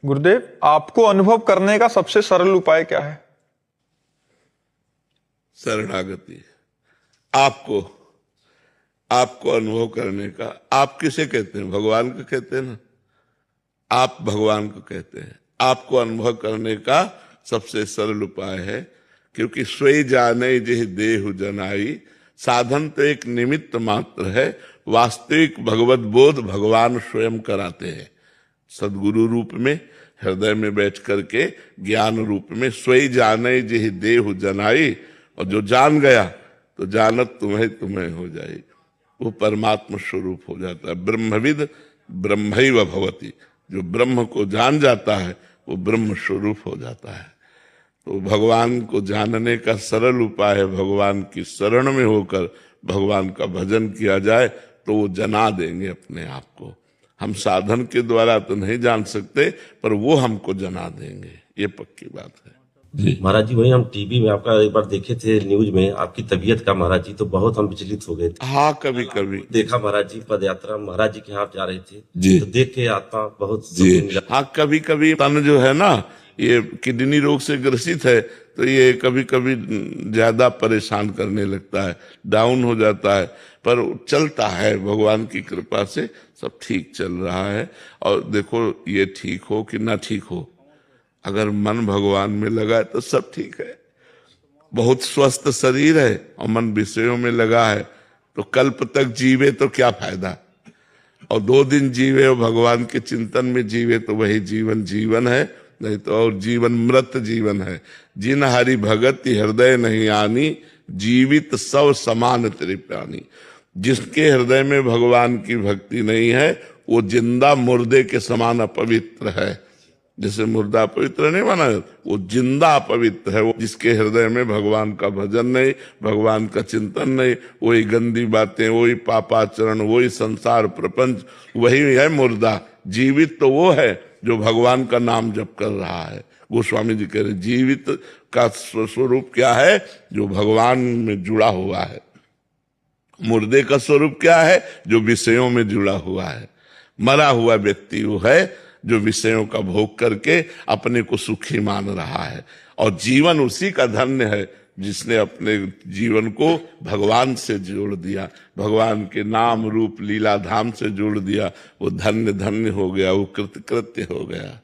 गुरुदेव, आपको अनुभव करने का सबसे सरल उपाय क्या है? शरणागति। आपको आपको अनुभव करने का, आप किसे कहते हैं? भगवान को कहते हैं ना। आप भगवान को कहते हैं। आपको अनुभव करने का सबसे सरल उपाय है, क्योंकि स्वयं जाने जिह देहु जनाई, साधन तो एक निमित्त मात्र है, वास्तविक भगवत बोध भगवान स्वयं कराते हैं। सदगुरु रूप में हृदय में बैठ करके ज्ञान रूप में स्वयं जाने जिह देहु जनाई, और जो जान गया तो जानत तुम्हें तुम्हें हो जाएगी, वो परमात्मा स्वरूप हो जाता है। ब्रह्मविद ब्रह्मैव भवति, जो ब्रह्म को जान जाता है वो ब्रह्म स्वरूप हो जाता है। तो भगवान को जानने का सरल उपाय है, भगवान की शरण में होकर भगवान का भजन किया जाए तो वो जना देंगे अपने आप को। हम साधन के द्वारा तो नहीं जान सकते, पर वो हमको जना देंगे, ये पक्की बात है जी। महाराज जी, वही हम टीवी में आपका एक बार देखे थे, न्यूज में आपकी तबीयत का महाराज जी, तो बहुत हम विचलित हो गए थे। हाँ, कभी कभी देखा महाराज जी पद यात्रा महाराज जी के यहाँ आप जा रहे थे जी, तो देख के आत्मा बहुत जी। हाँ, कभी कभी तन जो है ना, ये किडनी रोग से ग्रसित है, तो ये कभी कभी ज्यादा परेशान करने लगता है, डाउन हो जाता है, पर चलता है भगवान की कृपा से, सब ठीक चल रहा है। और देखो, ये ठीक हो कि ना ठीक हो, अगर मन भगवान में लगा है तो सब ठीक है। बहुत स्वस्थ शरीर है और मन विषयों में लगा है, तो कल्प तक जीवे तो क्या फायदा, और 2 दिन जीवे और भगवान के चिंतन में जीवे तो वही जीवन जीवन है, नहीं तो और जीवन मृत जीवन है। जिन हरि भगति हृदय नहीं आनी, जीवित सब समान त्रिप्राणी। जिसके हृदय में भगवान की भक्ति नहीं है वो जिंदा मुर्दे के समान अपवित्र है। जैसे मुर्दा अपवित्र नहीं माना, वो जिंदा अपवित्र है। वो जिसके हृदय में भगवान का भजन नहीं, भगवान का चिंतन नहीं, वही गंदी बातें, वही पापाचरण, वही संसार प्रपंच, वही है मुर्दा। जीवित तो वो है जो भगवान का नाम जप कर रहा है। गोस्वामी जी कह रहे जीवित का स्वरूप क्या है? जो भगवान में जुड़ा हुआ है। मुर्दे का स्वरूप क्या है? जो विषयों में जुड़ा हुआ है। मरा हुआ व्यक्ति वो है जो विषयों का भोग करके अपने को सुखी मान रहा है, और जीवन उसी का धन्य है जिसने अपने जीवन को भगवान से जोड़ दिया, भगवान के नाम रूप लीला धाम से जोड़ दिया। वो धन्य धन्य हो गया, वो कृतकृत्य हो गया।